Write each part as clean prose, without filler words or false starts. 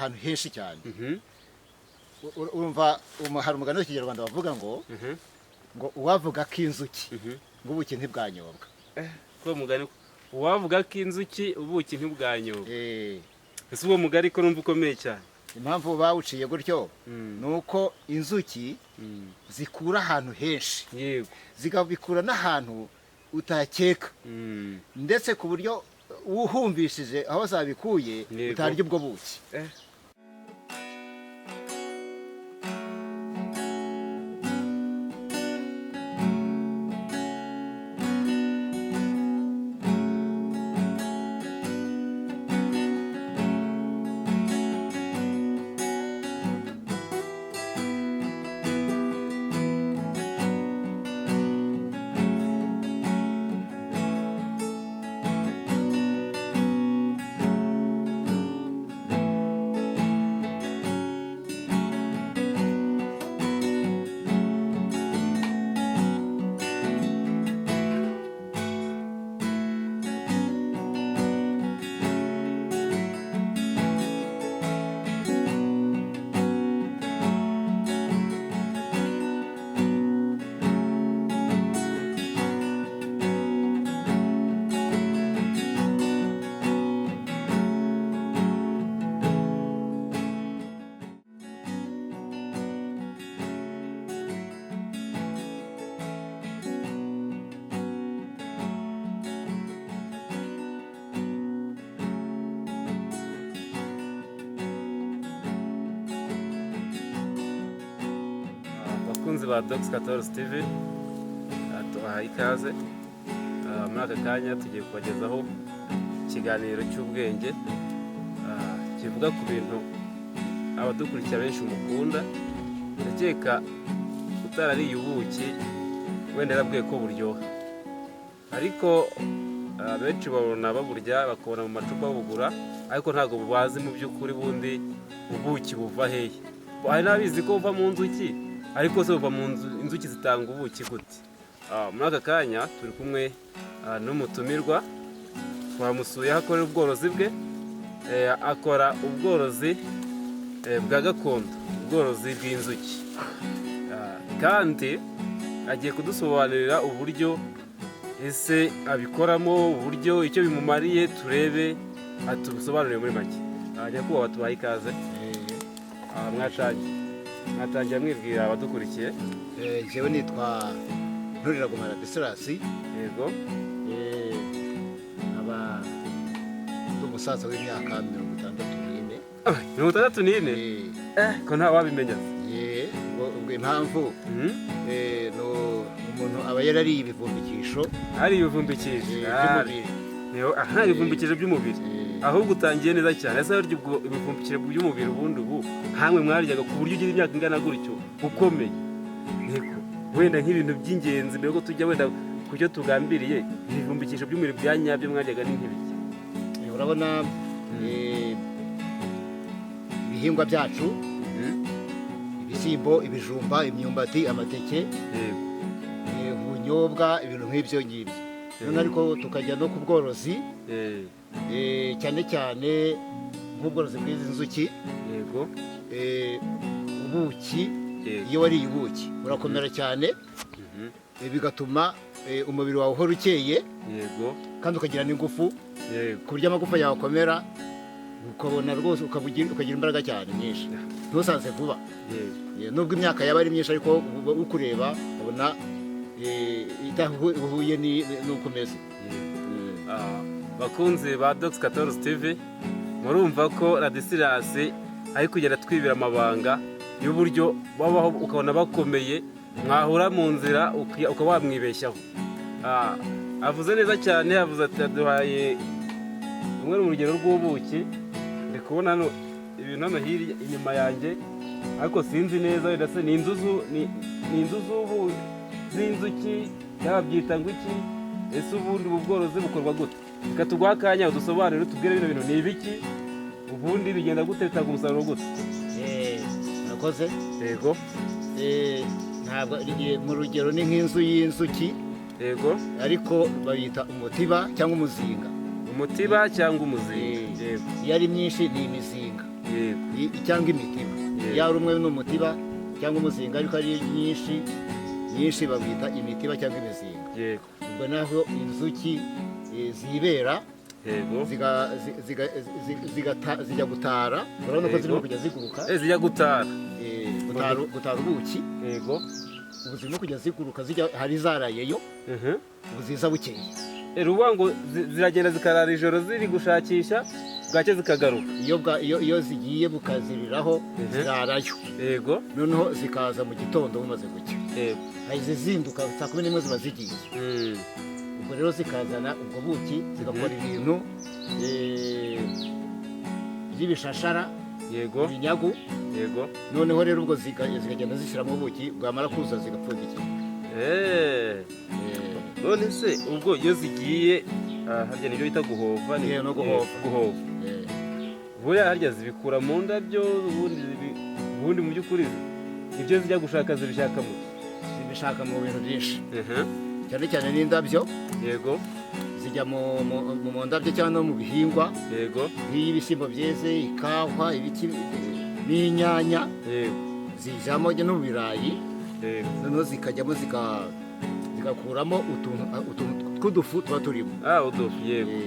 ahantu henshi cyane. Urumva hari umugani w'ikinyarwanda bavuga ngo uwavuga ko inzuki ngo ubuki ntibwanyobwa. Ko mugani uwavuga ko inzuki ubuki ntibwanyobwa. Ese uwo mugari ko numva ukomeye cyane. Impamvu bawuciye gutyo nuko inzuki zikura ahantu henshi, yego, zikabikura n'ahantu utakeka, ndetse ku buryo uhumvishije aho zabikuye utarya ubwo buki. Abakunzi ba Dox 14 TV tubahaye ikaze. Muri aka kanya tugiye kubagezaho ikiganiro cy'ubwenge kivuga ku bintu abadukurikira benshi mukunda. Ndakeka utarariye ubuki wenda yarabwiye ko buryoha, ariko benshi babona baburya bakabona mu macupa babugura, ariko ntabwo bazi mu by'ukuri bundi ubuki buva hehe. Hari n'abizi ko buva mu nzuki, ariko se buva mu inzuki zitanga ubuki gute? Muri aka kanya turi kumwe n'umutumirwa, twamusuye aho akorera ubworozi bwe. Akora ubworozi bwa gakondo, ubworozi bw'inzuki, kandi agiye kudusobanurira uburyo ese abikoramo, uburyo icyo bimumariye. Turebe atubisobanurire muri make. Nyakubahwa tubahe ikaze. Mwatangiye mwibwira abadukurikiye. Jewe nitwa Nturiraguma Ladislas. Yego. Aba umusaza w'imyaka 64. 64? Ko nta wabimenya. Ubwo impamvu no umuntu aba yarariye ibivumbikisho. Hari ibivumbikisho ibivumbikisho by'umubiri. Ahubwo utangiye neza cyane. Ese urya ubwo ibivumbikisho by'umubiri ubundi ubu hamwe mwaryaga ku buryo ugira imyaka ingana gutyo ukomeye. Niko wenda nk'ibintu by'ingenzi mbere ko tujya wenda ku cyo tugambiriye, ibivumbikisho by'umubiri bya nyabyo mwaryaga ni nk'ibiki? Urabona ibihingwa byacu, ibishyimbo, ibijumba, imyumbati, amateke, ubunyobwa, ibintu nk'ibyo ngibyo. None ariko tukajya no ku bworozi, cyane cyane nk'ubworozi bw'izi nzuki. Yego. Ubuki, iyo wariye ubuki urakomera cyane, bigatuma umubiri wawe uhora ukeye. Yego. Kandi ukagira n'ingufu, ku buryo amagufa yawe akomera, ukabona rwose ukagira imbaraga cyane nyinshi, ntusaze vuba. Nubwo imyaka yaba ari myinshi, ariko ukureba ubona idahuye n'uko umeze. Bakunzi ba Dox 14 TV, murumva ko Ladislas ari kugenda twibira amabanga y'uburyo babaho ukabona bakomeye, mwahura mu nzira ukaba wamwibeshyaho. Avuze neza cyane, avuze ati aduhaye rumwe mu rugero rw'ubuki. Ndi kubona hano ibintu hano hirya inyuma yanjye, ariko sinzi neza wenda se ni inzuzu z'inzuki yababyita ngo iki? Ese ubundi ubu bworozi bukorwa gute? Reka tuguha akanya udusobanurire, tubwire bino bintu ni ibiki, ubundi bigenda gute, bitanga umusaruro gute? Murakoze. Yego. Ntabwo mu rugero ni nk'inzu y'inzuki. Yego. Ariko bayita umutiba cyangwa umuzinga. Umutiba cyangwa umuzinga. Yego. Iyo ari myinshi ni imizinga. Yego. Iyo cyangwa imitiba. Yego. Iyo ari umwe n'umutiba cyangwa umuzinga ariko ari nyinshi babwita imitiba cyangwa imizinga. yego ubwo naho inzuki zibera yego zijya gutara, urabona ko zirimo Yego. kujya ziguruka, zijya gutara gutara ubuki. yego ubu zirimo kujya ziguruka zijya hari zarayeyo, ubu ziza bukeye. ruvuga ngo ziragenda zikarara ijoro ziri gushakisha, bwacye zikagaruka. iyo zigiye bukaziriraho zirarayo, yego noneho zikaza mu gitondo bumaze gucya. yego hari izizinduka saa 11 ziba zigiye. ubwo rero zikazana ubwo buki zigakora ibintu by'ibishashara, yego ibinyagu. yego noneho rero ubwo zikagenda zishyiramo ubuki, bwamara kuza zigapfundikira. none se ubwo iyo zigiye harya nibyo bita guhova, no guhova. buriya harya zibikura mu ndabyo, ubundi mu by'ukuri ibyo zijya gushaka zibishakamo. zibishaka mu bintu byinshi, cyane cyane n'indabyo. yego zijya mu ndabyo cyangwa no mu bihingwa. yego nk'ibishyimbo byeze, ikawa, ibiki n'inyanya. yego zijyamo no mu birayi. yego noneho zikajyamo zigakuramo utuntu tw'udufu tuba turimo. udufu. yego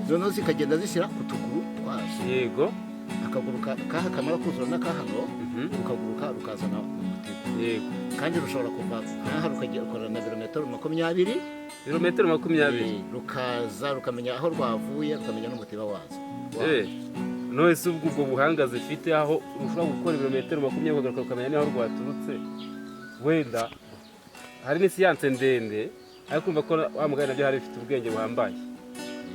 noneho zikagenda zishyira ku tuguru twazo. yego akaguru kamara kuzura n'akahano, rukaguruka rukazana umutiba. yego kandi rushobora kuva nk'aha rukagera na birometero 20. ibirometero 20. rukaza rukamenya aho rwavuye, rukamenya n'umutiba wazo. none se ubwo buhanga zifite aho ushobora gukora ibirometero 20 ukagaruka ukamenya n'aho rwaturutse, wenda hari n'isiyanse ndende, ariko kumva ko wa mugani nabyo hari bifite ubwenge buhambaye.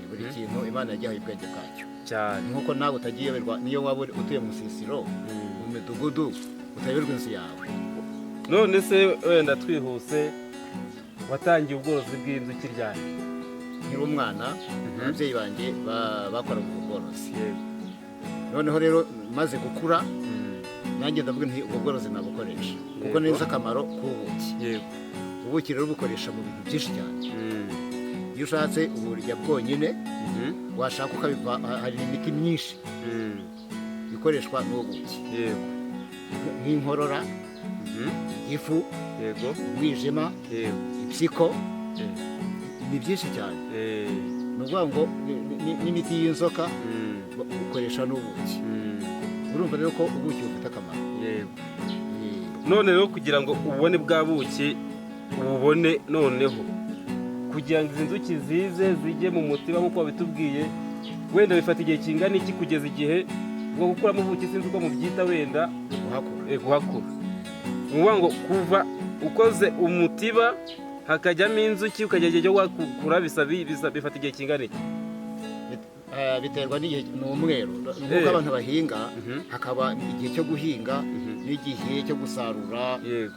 buri kintu Imana yagihaye ubwenge bwacyo cyane, nk'uko nawe utagiyoberwa niyo waba utuye mu Sisiro, mu midugudu, utayoberwa inzu yawe. none se wenda twihuse, watangiye ubworozi bw'inzuki ryari? nkiri umwana ababyeyi banjye bakoraga ubwo bworozi. yego noneho rero maze gukura, nanjye ndavuga nti ubwo bworozi nabukoresha kuko neza akamaro k'ubuki. yego ubuki rero bukoresha mu bintu byinshi cyane. iyo ushatse uburya bwonyine, washaka ukabiva, hari imiti myinshi ikoreshwa n'ubuki. yego nk'inkorora, igifu, yego umwijima, yego impyiko, ni byinshi cyane. ni ukuvuga ngo n'imiti y'inzoka ukoresha n'ubuki. urumva rero ko ubuki bufite akamaro. yego none rero kugira ngo ubone bwa buki, ububone noneho kugira ngo izi nzuki zize zijye mu mutiba nk'uko wabitubwiye, wenda bifata igihe kingana iki kugeza igihe bwo gukuramo ubuki? Sinzi uko mubyita, wenda guhakura. ni ukuvuga ngo kuva ukoze umutiba hakajyamo inzuki ukagera igihe cyo wakura, bifata igihe kingana iki? biterwa n'igihe. ni umweru nk'uko abantu bahinga, hakaba igihe cyo guhinga n'igihe cyo gusarura. yego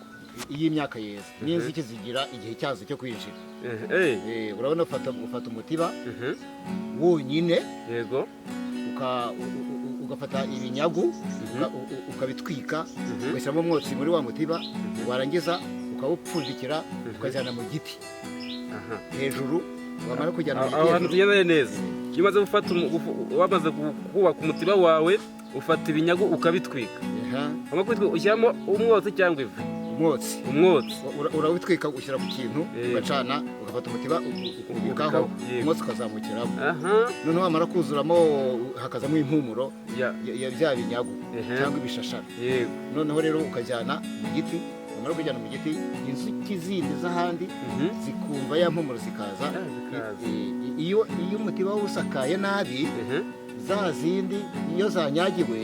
iyo imyaka yeze, n'inzuki zigira igihe cyazo cyo kwinjira. urabona ufata umutiba wonyine, yego ugafata ibinyagu ukabitwika, ugashyiramo umwotsi muri wa mutiba, warangiza ukawupfundikira, ukajyana mu giti hejuru. wamara kujyana mu giti aho hantu tugeze neza. iyo umaze wamaze kubaka umutiba wawe, ufata ibinyagu ukabitwika. ushyiramo umwotsi cyangwa ivu? umwotsi urawitwika, ushyira ku kintu, ugacana, ugafata umutiba ukubikaho, umwotsi ukazamukiramo. noneho wamara kuzuramo, hakazamo impumuro ya bya binyagu cyangwa ibishashara. noneho rero ukajyana mu giti. wamara kujyana mu giti, inzuki zindi z'ahandi zikumva ya mpumuro, zikaza. iyo umutiba usakaye nabi, za zindi iyo zanyagiwe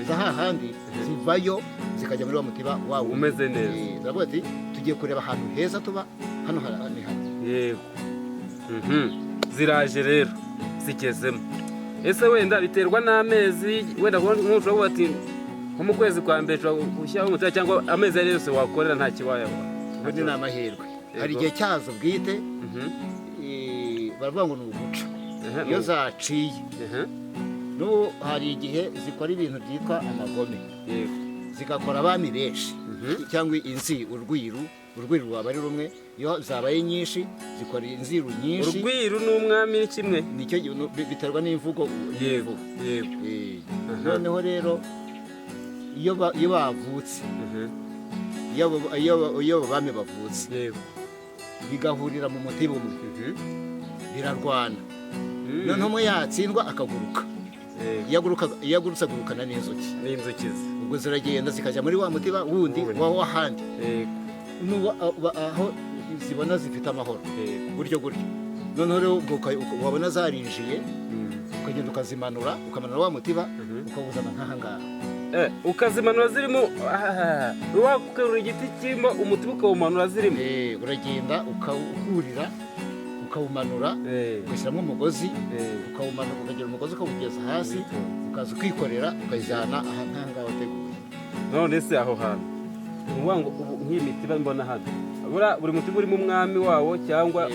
z'ahahandi zivayo, zikajya muri wa mutiba wawe umeze neza. ziravuga ati tugiye kureba ahantu heza tuba, hano ni hano. yego ziraje rero zigezemo. ese wenda biterwa n'amezi, wenda nk'ushobora kuvuga ati nko mu kwezi kwa mbere ushobora gushyiraho umutiba, cyangwa amezi ari yose wakorera nta kibayaba? ubundi ni amahirwe. hari igihe cyazo bwite, baravuga ngo ni uguca. iyo zaciye, hari igihe zikora ibintu byitwa amagome. zigakora abami benshi, cyangwa urwiru rwaba ari rumwe. iyo zabaye nyinshi, zikora inziru nyinshi. urwiru n'umwami ni kimwe? nicyo biterwa n'imvugo. yego noneho rero iyo bavutse, iyo bami bavutse bigahurira mu mutiba umwe, birarwana, noneho umwe yatsindwa akaguruka, iyo agurutse agurukana n'inzuki ubwo ziragenda zikajya muri wa mutiba wundi w'ahandi, aho zibona zifite amahoro gutyo gutyo. Noneho rero wabona zarinjiye ukagenda ukazimanura, ukamanura wa mutiba ukawuzana nk'aha ngaha, ukazimanura zirimo, wakurura igiti kirimo umutiba ukawumanura zirimo, uragenda ukawukurira ukawumanura, ugashyiramo umugozi, ukawumanura, ukagira umugozi ukawugeza hasi, ukaza ukikorera ukayijyana aha ngaha wateguye. none se aho hantu ni ukuvuga ngo nk'iyi mitiba mbona hano buri mutiba urimo umwami wawo cyangwa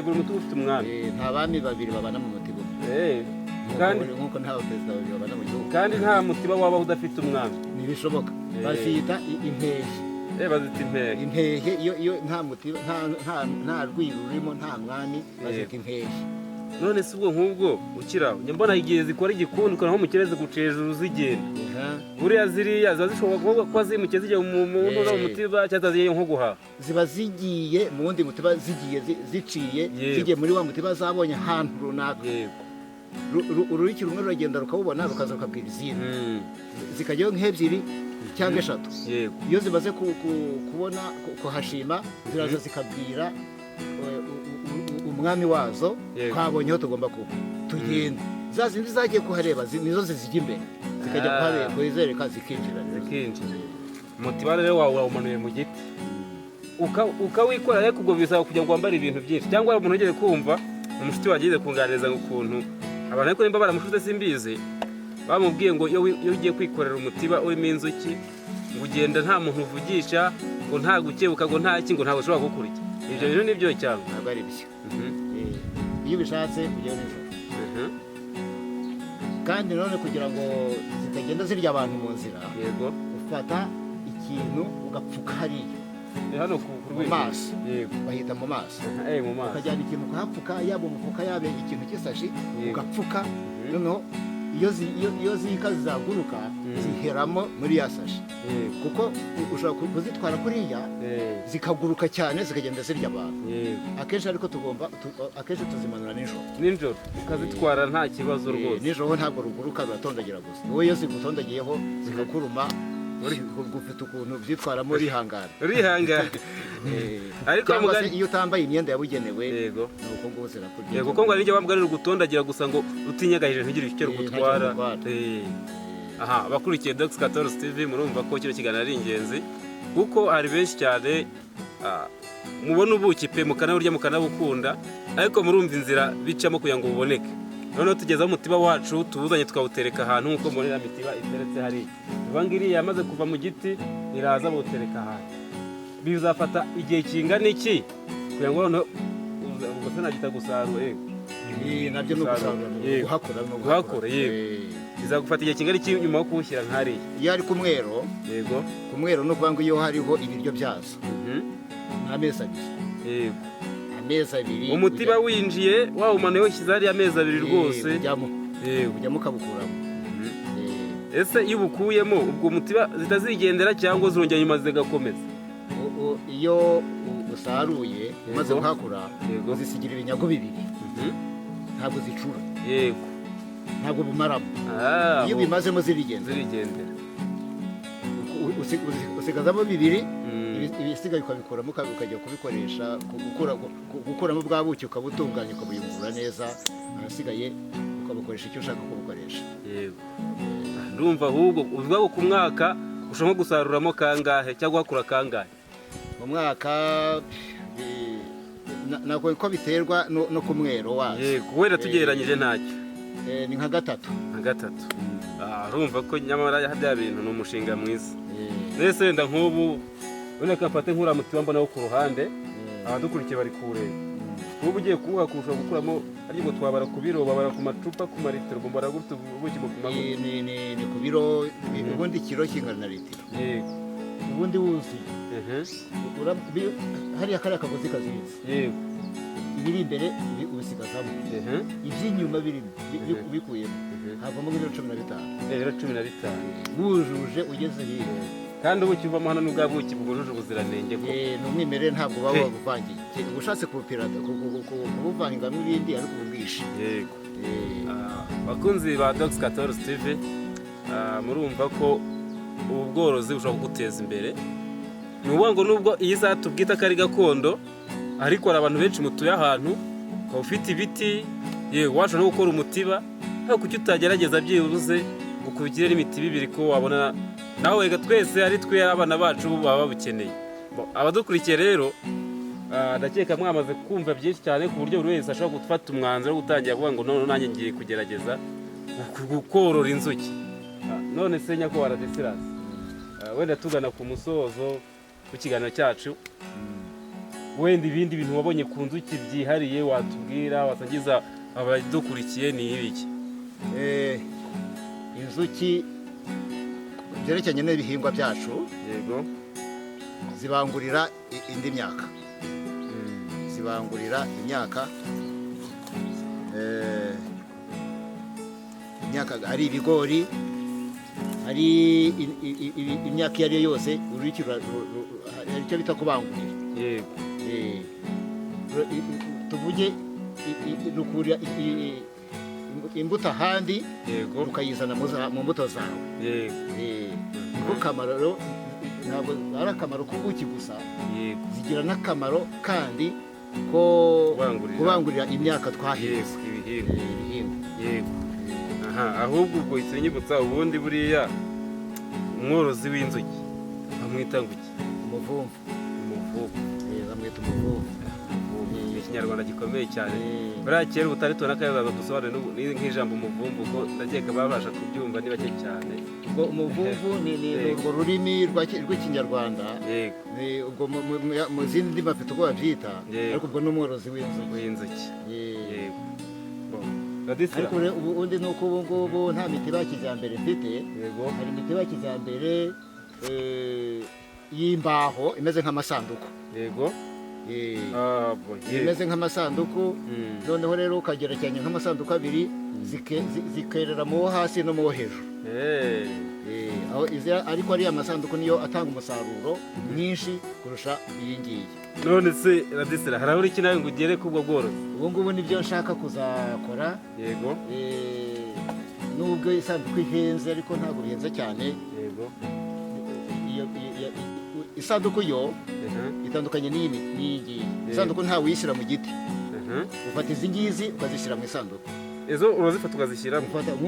buri mutiba ufite umwami? Nta bami babiri babana mu mutiba nk'uko nta perezida babiri babana mu gihugu, kandi nta mutiba wabaho udafite umwami? Ntibishoboka. bazita impehe. Bazita impehe. Impehe iyo nta mutiba nta rwiru rurimo, nta mwami, bazita impehe. None se ubwo nk'ubwo ukiraho njya mbona igihe zikora igikundi ukabona nko mu kirere ziguca hejuru zigenda, buriya ziriya ziba zishobora kuba zimukiye zijya mu mutiba cyangwa zigiye nko guhaha? Ziba zigiye mu wundi mutiba, zigiye ziciye, zigiye muri wa mutiba zabonye ahantu runaka. Ururiki rumwe ruragenda rukawubona, rukaza rukabwira izindi, zikajyaho nk'ebyiri cyangwa eshatu. Iyo zimaze kubona kuhashima, ziraza zikabwira umwami wazo twabonye aho tugomba kuba, tugenda. Za zindi zagiye kuhareba nizo zizijya imbere, zikajya kuhareba, kuzereka, zikinjira. Umutiba rero wawe urawumanuye mu giti ukawikora, ariko ubwo bisaba kugira ngo wambare ibintu byinshi. Cyangwa hari umuntu ugiye kumva, umushuti wagiye kunganiriza ukuntu abantu ariko nimba baramushute simbizi, bamubwiye ngo iyo ugiye kwikorera umutiba urimo inzuki, ngo ugenda nta muntu uvugisha, ngo nta gukebuka, ngo nta ki, ngo ntabwo ushobora gukurikira. Ibyo bintu ni byo cyangwa ntabwo ari byo? Iyo ubishatse ujya nijoro, kandi none kugira ngo zitagenda zirya abantu mu nzira, ufata ikintu ugapfuka hariya hano mu maso, bahita mu maso, ukajyana ikintu ukahapfuka, yaba umufuka yaba ikintu cy'isashi, ugapfuka. Noneho iyo zika zizaguruka ziheramo muri ya sashi, kuko ushobora kuzitwara kuriya zikaguruka cyane zikagenda zirya abantu. Akenshi ariko akenshi tuzimanura nijoro ukazitwara nta kibazo rwose. Nijoro ntabwo ruguruka, ruratondagira gusa. Wowe iyo zigutondagiyeho zikakuruma, ufite ukuntu byitwaramo urihangana. Cyangwa se iyo utambaye imyenda yabugenewe, nuko ngo zirakurya. Kuko ngo nijya wabwa rero gutondagira gusa ngo utinyagahije ntugire icyo rugutwara. Abakurikiye Dox14 TV murumva ko kino kiganiro ari ingenzi, kuko hari benshi cyane mubona ubuki pe mukanaburya mukanabukunda, ariko murumva inzira bicamo kugira ngo buboneke. Noneho tugezaho umutiba wacu tubuzanye tukawutereka ahantu nk'uko mbonera mitiba iteretse hariya. Ivangiri yamaze kuva mu giti iraza bawutereka ahantu. Bizafata igihe kingana iki kugira ngo noneho ubwo se nagita gusarura? Nabyo no gusarura, guhakora. Bizagufata igihe kingana iki nyuma yo kuwushyira nk'hariya? Iyo ari ku mwero, ku mwero ni ukuvuga ngo iyo hariho ibiryo byazo n'amezi abiri. Amezi abiri umutiba winjiye wawumanuye washyize hariya amezi abiri rwose ujyamo ukabukuramo. Ese iyo ubukuyemo ubwo umutiba zitazigendera cyangwa zongera nyuma zigakomeza? Iyo usaruye umaze guhakura, uzisigira ibinyago bibiri, ntabwo zicura, ntabwo bumaramo. Iyo ubimazemo zirigendera, usigazamo bibiri, ibisigaye ukabikuramo ukajya kubikoresha, gukuramo bwa buki ukabutunganya ukabuyungurura neza, ahasigaye ukabukoresha icyo ushaka kubukoresha. Ndumva ahubwo uvuga ko ku mwaka ushobora nko gusaruramo kangahe cyangwa guhakura kangahe? Mu mwaka ntabwo ko biterwa no ku mwero wazo. Wenda tugereranyije ntacyo ni nka gatatu. Urumva ko nyamara bya bintu ni umushinga mwiza. Nese wenda nk'ubu ureka mfate nk'uriya mutiba mbona wo ku ruhande, abadukurikiye bari kuwureba. Ubu ugiye kuwuhakura ushobora gukuramo, ariko twabara ku biro, babara ku macupa, ku maritiro, mbara gutya ubuki bupima gutya. Ni ku biro, ubundi kiro kingana na litiro. Ubundi wuzuye hariya kariya kagozi kaziritse, ibiri imbere ubisigazamo, iby'inyuma birimo ubikuyemo. havamo nk'ibiro 15. Ibiro 15 wujuje ugeze hirya kandi ubuki buvamo hano n'ubwa buki bwujuje ubuziranenge ko ni umwimerere ntabwo baba babuvangiye ushatse kubupirata kubuvanga n'ibindi ariko ubwishe. Yego. Bakunzi ba Dogs 14 TV, murumva ko ubu bworozi bushobora kuguteza imbere. Ni ukuvuga ngo nubwo iyi zatubwita ko ari gakondo, ariko hari abantu benshi mutuye ahantu ukaba ufite ibiti, yewe washobora no gukora umutiba, ariko kuki utagerageza byibuze ukubigire n'imitiba ibiri ko wabona nawe wega twese ari twe abana bacu baba babukeneye. Abadukurikiye rero ndakeka mwamaze kumva byinshi cyane ku buryo buri wese ashobora gufata umwanzuro wo gutangira kuvuga ngo none nanjye ngiye kugerageza korora inzuki. None se nyakubahwa Ladislas, wenda tugana ku musozo w'ikiganiro cyacu, wenda ibindi bintu wabonye ku nzuki byihariye watubwira wasangiza abadukurikiye ni ibiki? Inzuki byerekeranye n'ibihingwa byacu, yego, zibangurira indi myaka, zibangurira imyaka, imyaka ari ibigori, ari imyaka iyo ari yo yose urikira hari icyo bita kubangurira. Yego. Tuvuge rukura imbuto ahandi, yego, ukayizana mu mbuto zawe. Yego. Niko kamaro, ntabwo ari akamaro k'ubuki gusa, yego, zigira n'akamaro kandi ko kubangurira imyaka twahinze, ibihingwa. Yego. Ahubwo ubwo isenyibutsa ubundi buriya umworozi w'inzuki bamwita ngo iki? Umuvumvu. Umuvumvu. Bamwita umuvumvu. Ni ikinyarwanda gikomeye cyane. Buriya kera ubutari tubona akayazaza dusobanure nk'ijambo umuvumvu, ko ndakeka babasha kubyumva ni bake cyane. Ubwo umuvumvu ni urwo rurimi rw'ikinyarwanda. Yego. Ubwo mu zindi ndimi bafite uko babyita, ariko ubwo ni umworozi w'inzuki. Yego. Ariko ubundi ni uko ubu ngubu nta mitiba ya kijyambere mfite. Yego. Hari imitiba ya kijyambere y'imbaho imeze nk'amasanduku. Yego. Imeze nk'amasanduku, noneho rero ukagerekeranya nk'amasanduku abiri, zikerera mu wo hasi no mu wo hejuru. Ariko ariya masanduku niyo atanga umusaruro mwinshi kurusha iyi ngiyi. None se Ladislas, harabura iki nawe ngo ugere kubwo bworozi? Ubu ngubu nibyo nshaka kuzakora. Yego. Nubwo isanduku ihenze ariko ntabwo bihenze cyane. Yego. Isanduku yo itandukanye n'iyi ngiyi. Isanduku ntawe uyishyira mu giti, ufata izi ngizi ukazishyira mu isanduku. Izo urazifata ukazishyiramo?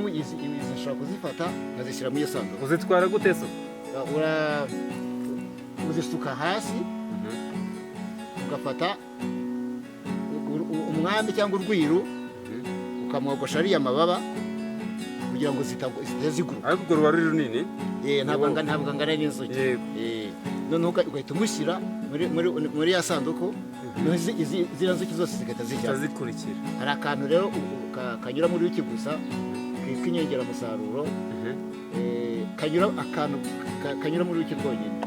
Izi ushobora kuzifata ukazishyira mu iyo sanduku. Uzitwara gute so? Uzisuka hasi, ugafata umwambi cyangwa urwiru, ukamwogosha ariya mababa kugira ngo zitaziguruka. Ariko urwo ruba ruri runini? Ntabwo angana n'inzuki. Noneho ugahita umushyira muri ya sanduku, ziriya nzuki zose zigahita zikurikira. Hari akantu rero kanyura muri wiki gusa k'inyongeramusaruro, kanyura muri wiki rwonyine,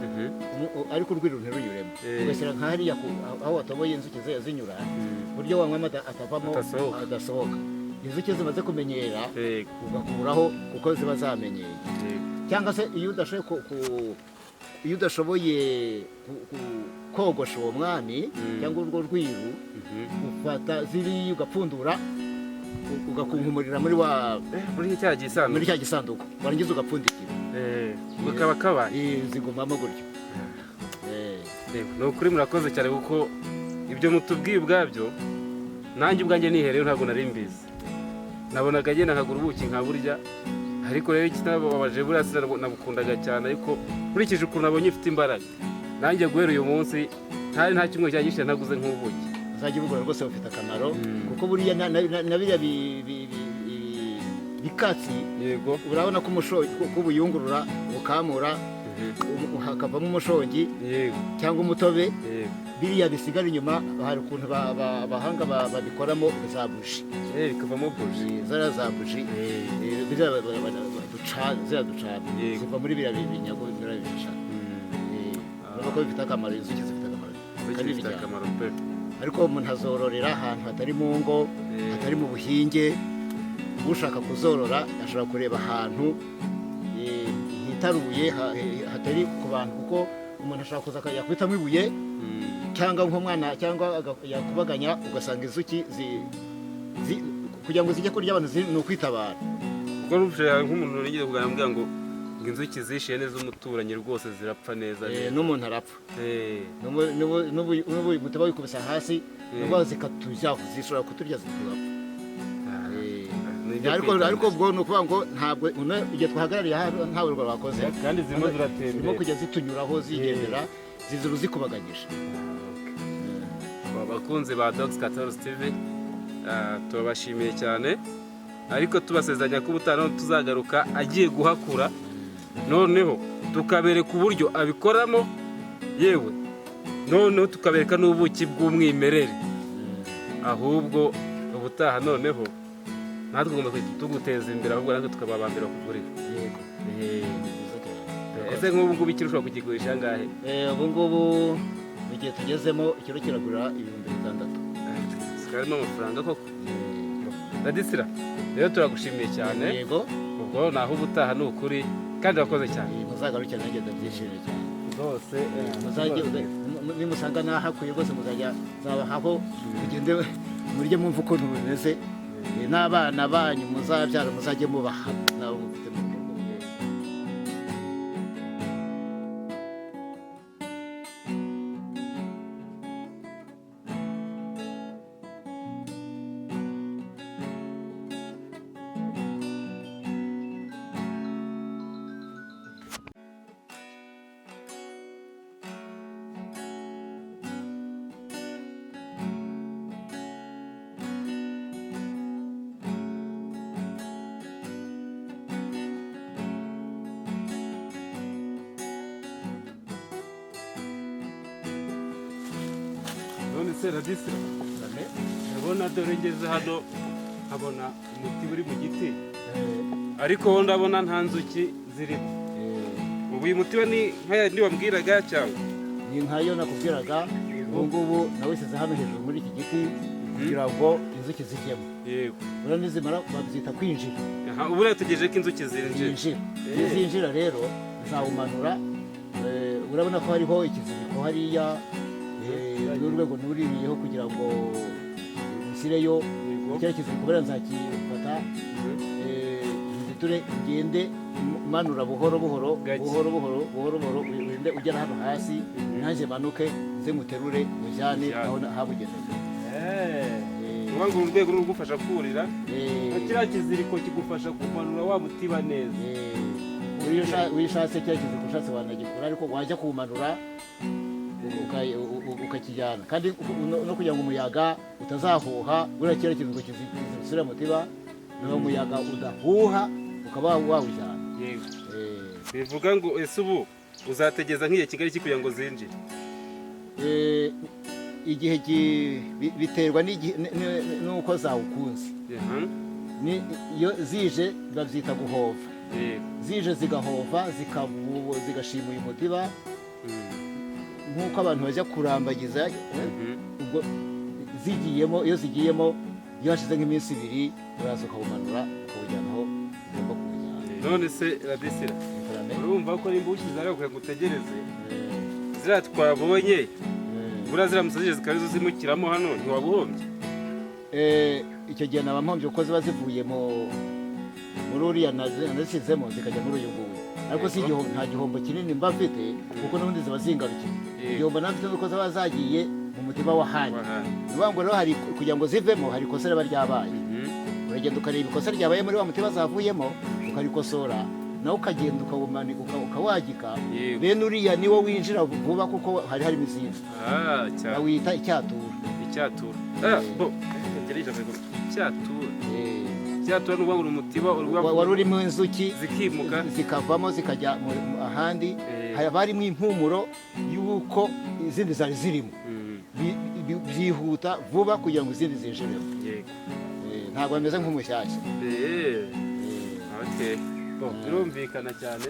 ariko urwiri ntirunyuremo. Ugashyira nka hariya aho watoboye inzuki zinyura, uburyo wanywamo atavamo, adasohoka. Inzuki zimaze kumenyera ugakuraho kuko ziba zamenyeye. Cyangwa se iyo udashoboye kogosha uwo mwami cyangwa urwo rwiru, ufata ziri ugapfundura, ugakunkumurira muri cya gisanduku, warangiza ugapfundikira, bukaba kabaye, zigumamo gutyo. Ni ukuri murakoze cyane, kuko ibyo mutubwiye ubwabyo nanjye ubwanjye nihereyo ntabwo nari mbizi. Nabonaga agenda nkagura ubuki nkaburya, ariko rero ikinababaje buriya sinabukundaga cyane, ariko nkurikije ukuntu nabonye ufite imbaraga, nanjye guhera uyu munsi nta kimwe cyagishe ntaguze nk'ubuki. Uzajya ubugura rwose, bufite akamaro, kuko buriya na biriya bikatsi, yego, urabona ko ubuyungurura ukamura hakavamo umushongi cyangwa umutobe, biriya bisigara inyuma hari ukuntu abahanga babikoramo za buji, bikavamo buji, zariya za buji ziriya ducana ziva muri biriya binyago bishaka. urabona ko bifite akamaro, inzuki zifite akamaro pe. Ariko umuntu azororera ahantu hatari mu ngo, hatari mu buhinge, ushaka kuzorora ashobora kureba ahantu hitaruye hatari ku bantu, kuko umuntu ashobora kuza yakubitamo ibuye cyangwa nk'umwana cyangwa yakubaganya ugasanga inzuki kugira ngo zijye kurya abantu ni ukwitabara. ubwo n'ushaka nk'umuntu ugiye kuganira ngo inzuki zishiye neza umuturanyi rwose zirapfa neza, n'umuntu arapfa, n'ubutaba wikubisa hasi nubwo zikatujyaho zishobora kuturya zitugapfa. ariko ubwo ni ukuvuga ngo ntabwo igihe twahagarariye nta burwa bakoze, kandi zirimo ziratembera, zirimo kujya zitunyuraho zigendera zizuru zikubaganyije. abakunzi ba Dogs 14 TV turabashimiye cyane, ariko tubasezeranya ko ubutaha tuzagaruka agiye guhakura, noneho tukabereka uburyo abikoramo, yewe noneho tukabereka n'ubuki bw'umwimerere. ahubwo ubutaha noneho natwe tugomba tuguteza imbere, ahubwo natwe tukababambira kugurira. ese nk'ubu ngubu ikiro ushobora kukigurisha angahe? ubu ngubu mu gihe tugezemo ikiro kiragura 6,000. sikarimo amafaranga koko. Radisira rero turagushimiye cyane. Yego, ubwo naho ubutaha ni ukuri kandi wakoze cyane. muzagarukira nanjye ndabyishimiye cyane rwose. nimusanga nahakuye rwose muzajya zabahaho mugende murye mwumva ukuntu bimeze, n'abana banyu muzabyara muzajye mubaha nabo mufite mu rugo. none se Radisira, ndabona dore ngeze hano nkabona umuti uri mu giti, ariko wo ndabona nta nzuki zirimo. ubu uyu muti we ni nk'aya ndi wambwiraga cyangwa ni nkayo nakubwiraga? ubu ngubu nawushyize hano hejuru muri iki giti kugira ngo inzuki zijyemo. yego, buriya nizimara babyita kwinjira. ubu urategereje ko inzuki zinjira. iyo zinjira rero zawumanura. urabona ko hariho ikiziriko hariya n'urwego nuririyeho kugira ngo ushyireyo icyo kiziriko. buriya nzakifata nziture ngende manura buhoro buhoro ugende ugera hano hasi, nanjye manuke nze muterure mujyane aho habugenewe. uba ngo urwego rugufasha kurira, kiriya kiziriko kigufasha kumanura wa mutiba neza. iyo ushatse kiriya kiziriko ushatse wanagikura, ariko wajya kuwumanura ukakijyana, kandi no kugira ngo umuyaga utazahuha, buriya kiriya kiziriko kizisura mutiba, niwo muyaga udahuha ukaba wawujyana. bivuga ngo ese ubu uzategeza nk'igihe kigari kugira ngo zinjire? igihe biterwa n'uko zawukunze. iyo zije babyita guhova. zije zigahova zigashima uyu mutiba, nk'uko abantu bajya kurambagiza. ubwo iyo zigiyemo, iyo hashize nk'iminsi 2 uraza ukawumanura ukawujyana aho ugomba kuwujyana. none se Radisira, urumva ko nimba ushyize ariho kugira ngo utegereze ziriya twabonye, buriya ziramutse zije zikaba arizo zimukiramo hano, ntiwabuhombye? icyo gihe naba mpombye kuko ziba zivuye muri uriya nazishyizemo zikajya muri uyu nguyu, ariko si nta gihombo kinini mba mfite, kuko n'ubundi ziba zingarukiye. igihombo naba mfite nuko ziba zagiye mu mutiba w'ahandi. ni ukuvuga ngo rero kugira ngo zivemo hari ikosa riba ryabaye. uragenda ukareba ikosa ryabaye muri wa mutiba zawuvuyemo ukarikosora, nawe ukagenda ukawagika. bene uriya niwo winjira vuba kuko hari harimo izindi. bawita icyatura. icyatura ni ukuvuga umutiba wari urimo inzuki zikimuka zikavamo zikajya ahandi. haba harimo impumuro y'uko izindi zari zirimo. byihuta vuba kugira ngo izindi zinjiremo. ntabwo bameze nk'umushyashya. birumvikana cyane,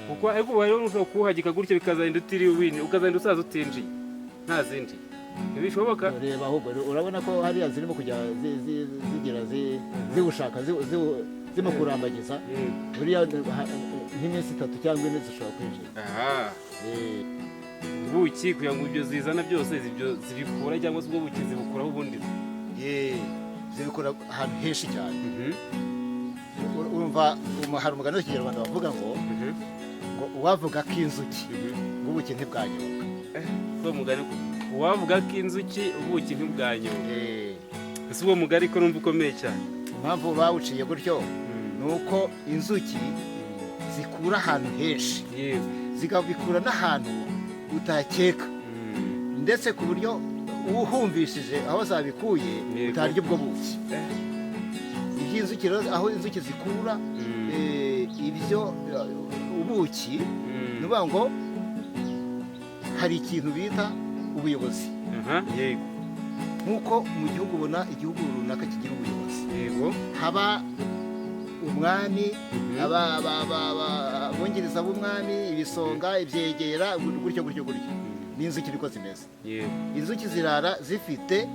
kuko ariko ushobora kuwuhagika gutyo bikazagenda utiriwe ukazagenda usaza utinjiye nta zindi. ntibishoboka. reba ahubwo urabona ko hariya zirimo kujya zigira ziwushaka zirimo kurambagiza buriya nk'iminsi 3 cyangwa 4 zishobora kwinjira. Aha. Ubuki kugira ngo ibyo zizana byose zibikura cyangwa se ubwo buki zibukuraho ubundi. Zibikura ahantu henshi cyane. Urumva hari umugani w'ikinyarwanda bavuga ngo uwavuga ko inzuki ngo ubuki ntibwanyobwa. Uwo mugani uwavuga ko inzuki ubuki ntibwanyobwa. Ese uwo mugari ko numva ukomeye cyane. Impamvu bawuciye gutyo ni uko inzuki zikura ahantu henshi, zikabikura n'ahantu utakeka, ndetse ku buryo uwuhumvishije aho zabikuye utarya ubwo buki. Iby'inzuki rero aho inzuki zikura ibyo ubuki ni ukuvuga ngo hari ikintu bita ubuyobozi. Yego. Nk'uko mu gihugu ubona igihugu runaka kigira ubuyobozi. Yego. Haba umwami, abongereza b'umwami, ibisonga, ibyegera, gutyo gutyo gutyo. N'inzuki niko zimeze. Inzuki zirara zifite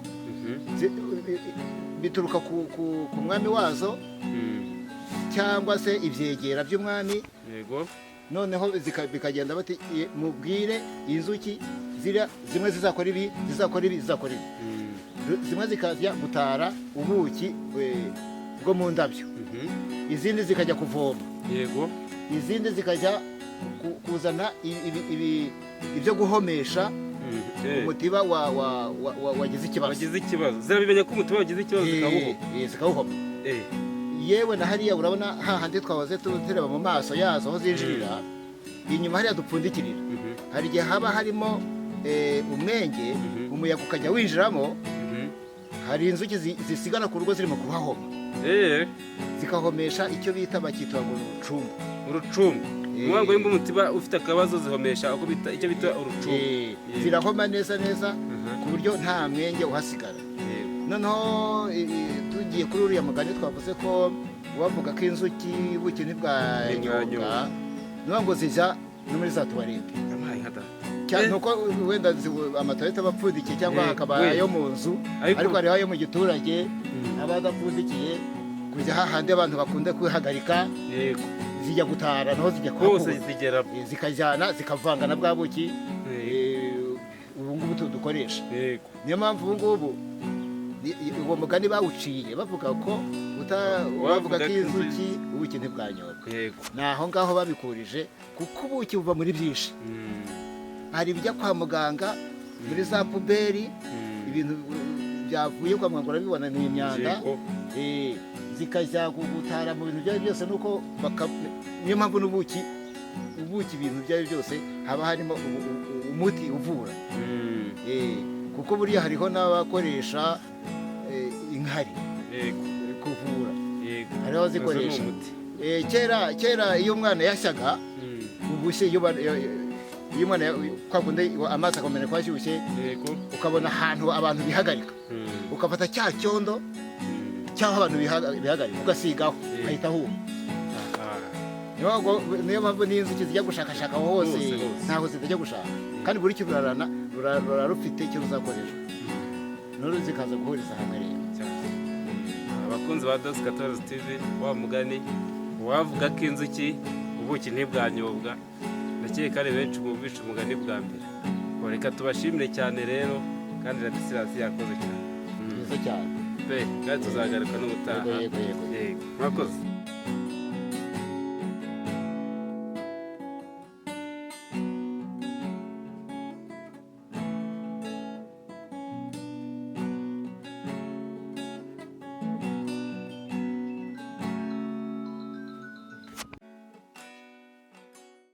bituruka ku mwami wazo cyangwa se ibyegera by'umwami. Yego. Noneho bikagenda bati mubwire inzuki zimwe zizakora ibi, zizakora ibi, zizakora ibi. Zimwe zikajya gutara ubuki bwo mu ndabyo, izindi zikajya kuvoma. Yego. Izindi zikajya kuzana ibyo guhomesha umutiba wagize ikibazo. Zirabimenya ko umutiba wagize ikibazo zikawuhoma. Yewe na hariya urabona hahandi twahoze tureba mu maso yazo aho zinjirira, inyuma hariya dupfundikirira, hari igihe haba harimo umwenge, umuyaga ukajya winjiramo. Hari inzuki zisigana ku rugo zirimo kuhahoma, zikahomesha icyo bita bakitwa ngo urucumbu. Umwango w'imba umutiba ufite akabazo zihomesha icyo bita urucumbu. Zirahoma neza neza ku buryo nta mwenge uhasigara. Noneho tugiye kuri uriya mugani twavuze ko wavuga ko inzuki ubuki ntibwanyobwa, niyo ngo zijya no muri za tuwarete. Nuko wenda amatuwarete aba apfundikiye cyangwa hakaba ayo mu nzu, ariko hariho ayo mu giturage aba adapfundikiye, kujya hahandi abantu bakunda kwihagarika. Zijya gutara naho zijya zikajyana zikavanga na bwa buki ubu ngubu dukoresha. Niyo mpamvu ubu ngubu uwo mugani bawuciye bavuga ko bavuga ko inzuki ubuki ntibwanyobwa. Ni aho ngaho babikurije, kuko ubuki buva muri byinshi. Hari ibijya kwa muganga muri za puberi, ibintu byavuye kwa muganga urabibona ni imyanda, zikajya gutara mu bintu byari byose. Nuko niyo mpamvu n'ubuki ibintu byari byose haba harimo umuti uvura. Kuko buriya hariho n'abakoresha inkari kuvura, hariho abazikoresha. Kera iyo umwana yashyaga ubushye, iyo umwana kwa kundi amazi akomera ko ashyushye, ukabona ahantu abantu bihagarika, ukafata cya cyondo cyangwa abantu bihagarika ugasigaho ahita ahuma. Niyo mpamvu n'inzuki zijya gushakashaka aho hose ntaho zitajya gushaka, kandi buri kintu rura rufite icyo ruzakoresha, none zikaza guhuriza hamwe. Rero abakunzi ba Dos 14 TV, wa mugani wavuga ko inzuki ubuki ntibwanyobwa, ndakeka ari benshi mu bica umugani bwa mbere. Reka tubashimire cyane rero, kandi Ladislas yakoze cyane. Nziza cyane kandi tuzagaruka n'ubutaha. Yego. Murakoze.